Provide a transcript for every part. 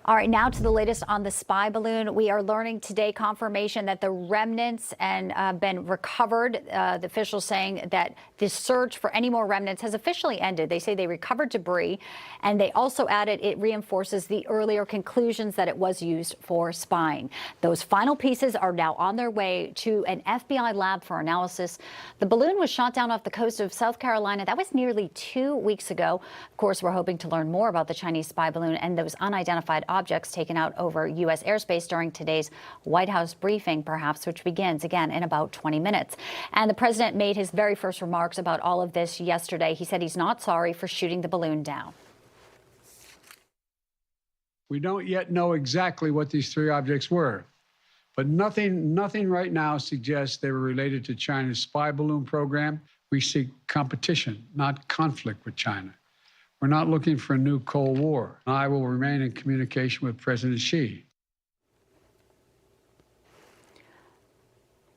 All right, now to the latest on the spy balloon. We are learning today confirmation that the remnants have been recovered. The officials saying that the search for any more remnants has officially ended. They say they recovered debris, and they also added it reinforces the earlier conclusions that it was used for spying. Those final pieces are now on their way to an FBI lab for analysis. The balloon was shot down off the coast of South Carolina. That was nearly 2 weeks ago. Of course, we're hoping to learn more about the Chinese spy balloon and those unidentified objects taken out over U.S. airspace during today's White House briefing, perhaps, which begins again in about 20 minutes. And the president made his very first remarks about all of this yesterday. He said he's not sorry for shooting the balloon down. We don't yet know exactly what these three objects were, but nothing right now suggests they were related to China's spy balloon program. We seek competition, not conflict with China. We're not looking for a new Cold War. I will remain in communication with President Xi.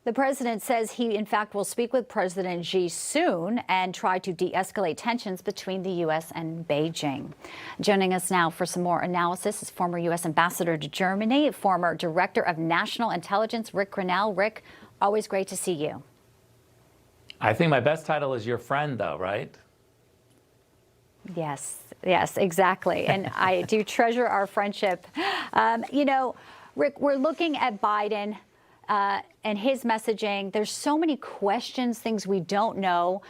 The president says he, in fact, will speak with President Xi soon and try to de-escalate tensions between the U.S. and Beijing. Joining us now for some more analysis is former U.S. Ambassador to Germany, former Director of National Intelligence, Ric Grenell. Ric, always great to see you. I think my best title is your friend, though, right? Yes, exactly. And I do treasure our friendship. You know, Ric, we're looking at Biden and his messaging. There's so many questions, things we don't know.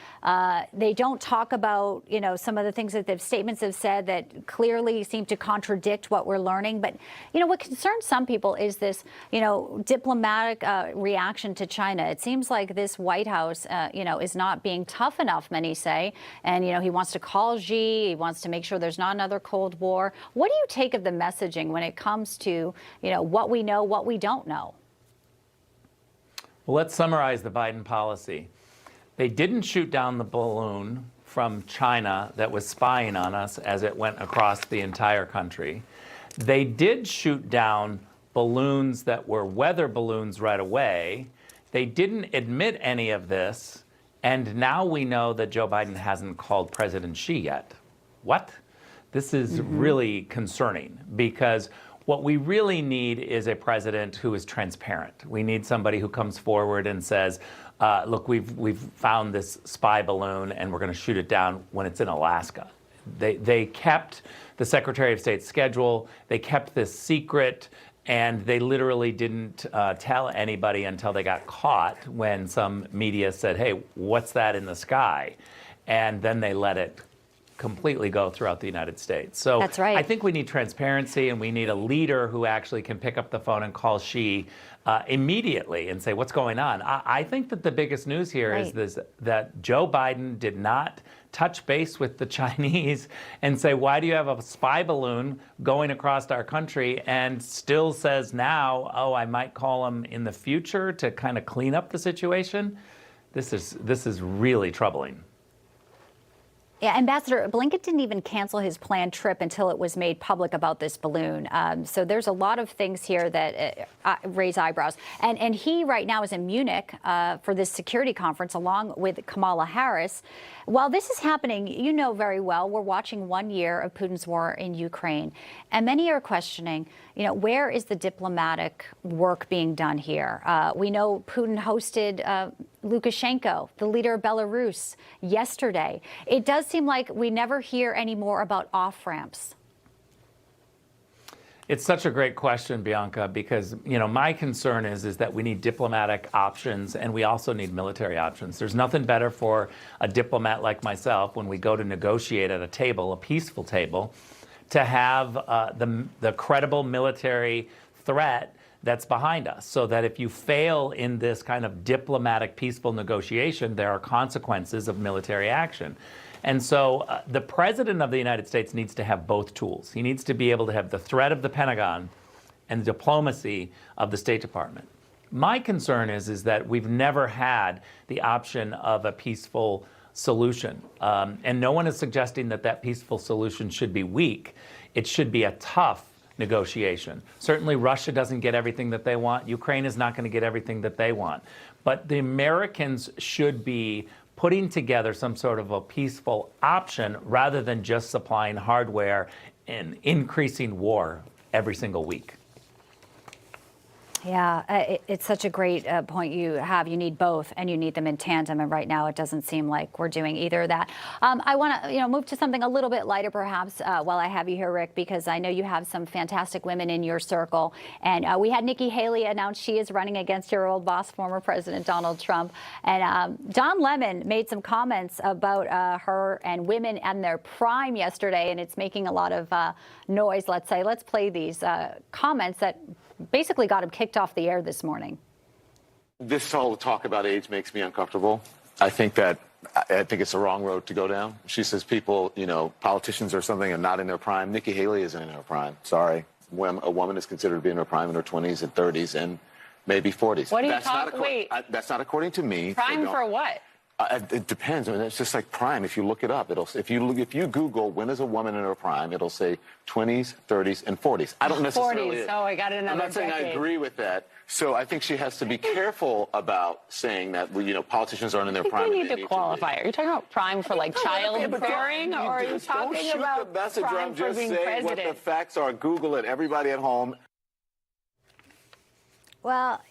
They don't talk about, you know, some of the things that the statements have said that clearly seem to contradict what we're learning. But, you know, what concerns some people is this, you know, diplomatic reaction to China. It seems like this White House, you know, is not being tough enough, many say. And, you know, he wants to call Xi. He wants to make sure there's not another Cold War. What do you take of the messaging when it comes to, you know, what we know, what we don't know? Well, let's summarize the Biden policy. They didn't shoot down the balloon from China that was spying on us as it went across the entire country. They did shoot down balloons that were weather balloons right away. They didn't admit any of this. And now we know that Joe Biden hasn't called President Xi yet. What? This is really concerning, because what we really need is a president who is transparent. We need somebody who comes forward and says, look, we've found this spy balloon and we're going to shoot it down when it's in Alaska. They kept the Secretary of State's schedule. They kept this secret, and they literally didn't tell anybody until they got caught when some media said, hey, what's that in the sky? And then they let it completely go throughout the United States. So that's right. I think we need transparency, and we need a leader who actually can pick up the phone and call Xi immediately and say, what's going on? I think that the biggest news here is this, that Joe Biden did not touch base with the Chinese and say, why do you have a spy balloon going across our country, and still says now, oh, I might call him in the future to kind of clean up the situation. This is really troubling. Yeah, Ambassador, Blinken didn't even cancel his planned trip until it was made public about this balloon. So there's a lot of things here that raise eyebrows. And he right now is in Munich for this security conference along with Kamala Harris. While this is happening, you know very well, we're watching 1 year of Putin's war in Ukraine. And many are questioning, you know, where is the diplomatic work being done here? We know Putin hosted Lukashenko, the leader of Belarus, yesterday. It does seem like we never hear any more about off-ramps. It's such a great question, Bianca, because, you know, my concern is that we need diplomatic options, and we also need military options. There's nothing better for a diplomat like myself when we go to negotiate at a table, a peaceful table, to have the credible military threat that's behind us, so that if you fail in this kind of diplomatic, peaceful negotiation, there are consequences of military action. And so the President of the United States needs to have both tools. He needs to be able to have the threat of the Pentagon and the diplomacy of the State Department. My concern is that we've never had the option of a peaceful solution. And no one is suggesting that that peaceful solution should be weak. It should be a tough negotiation. Certainly Russia doesn't get everything that they want. Ukraine is not going to get everything that they want. But the Americans should be putting together some sort of a peaceful option rather than just supplying hardware and increasing war every single week. Yeah, it's such a great point you have. You need both, and you need them in tandem. And right now, it doesn't seem like we're doing either of that. I want to, move to something a little bit lighter, perhaps, while I have you here, Rick, because I know you have some fantastic women in your circle. And we had Nikki Haley announce she is running against your old boss, former President Donald Trump. And Don Lemon made some comments about her and women and their prime yesterday, and it's making a lot of noise. Let's say, let's play these comments that basically got him kicked off the air this morning. This whole talk about age makes me uncomfortable. I think it's the wrong road to go down. She says people, politicians or something are not in their prime. Nikki Haley isn't in her prime. Sorry. When a woman is considered to be in her prime in her 20s and 30s and maybe 40s. What are you talking? Wait. That's not according to me. Prime for what? It depends. I mean, it's just like prime. If you look it up, if you Google when is a woman in her prime, it'll say 20s, 30s, and 40s. I don't necessarily. 40s. Oh, I got another. I'm not saying decade. I agree with that. So I think she has to be careful about saying that politicians aren't in their prime. We need to qualify. Are you talking about prime for like childbearing, or are you talking about the messenger? prime I'm for just being saying president? what the facts are. Google it. Everybody at home. Well,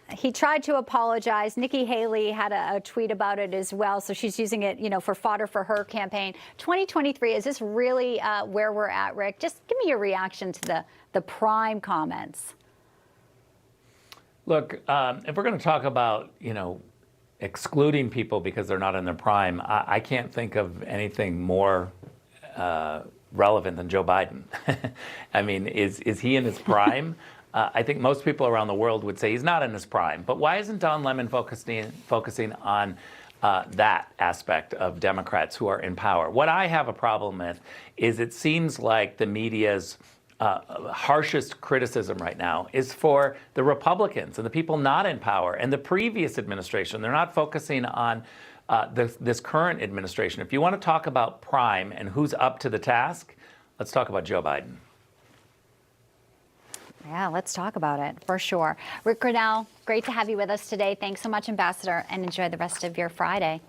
he tried to apologize. Nikki Haley had a tweet about it as well, so she's using it, for fodder for her campaign. 2023, is this really where we're at, Rick? Just give me your reaction to the prime comments. Look, if we're going to talk about, excluding people because they're not in their prime, I can't think of anything more relevant than Joe Biden. I mean, is he in his prime? I think most people around the world would say he's not in his prime. But why isn't Don Lemon focusing on that aspect of Democrats who are in power? What I have a problem with is it seems like the media's harshest criticism right now is for the Republicans and the people not in power and the previous administration. They're not focusing on this current administration. If you want to talk about prime and who's up to the task, let's talk about Joe Biden. Yeah, let's talk about it for sure. Ric Grenell, great to have you with us today. Thanks so much, Ambassador, and enjoy the rest of your Friday.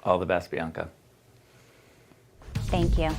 All the best, Bianca. Thank you.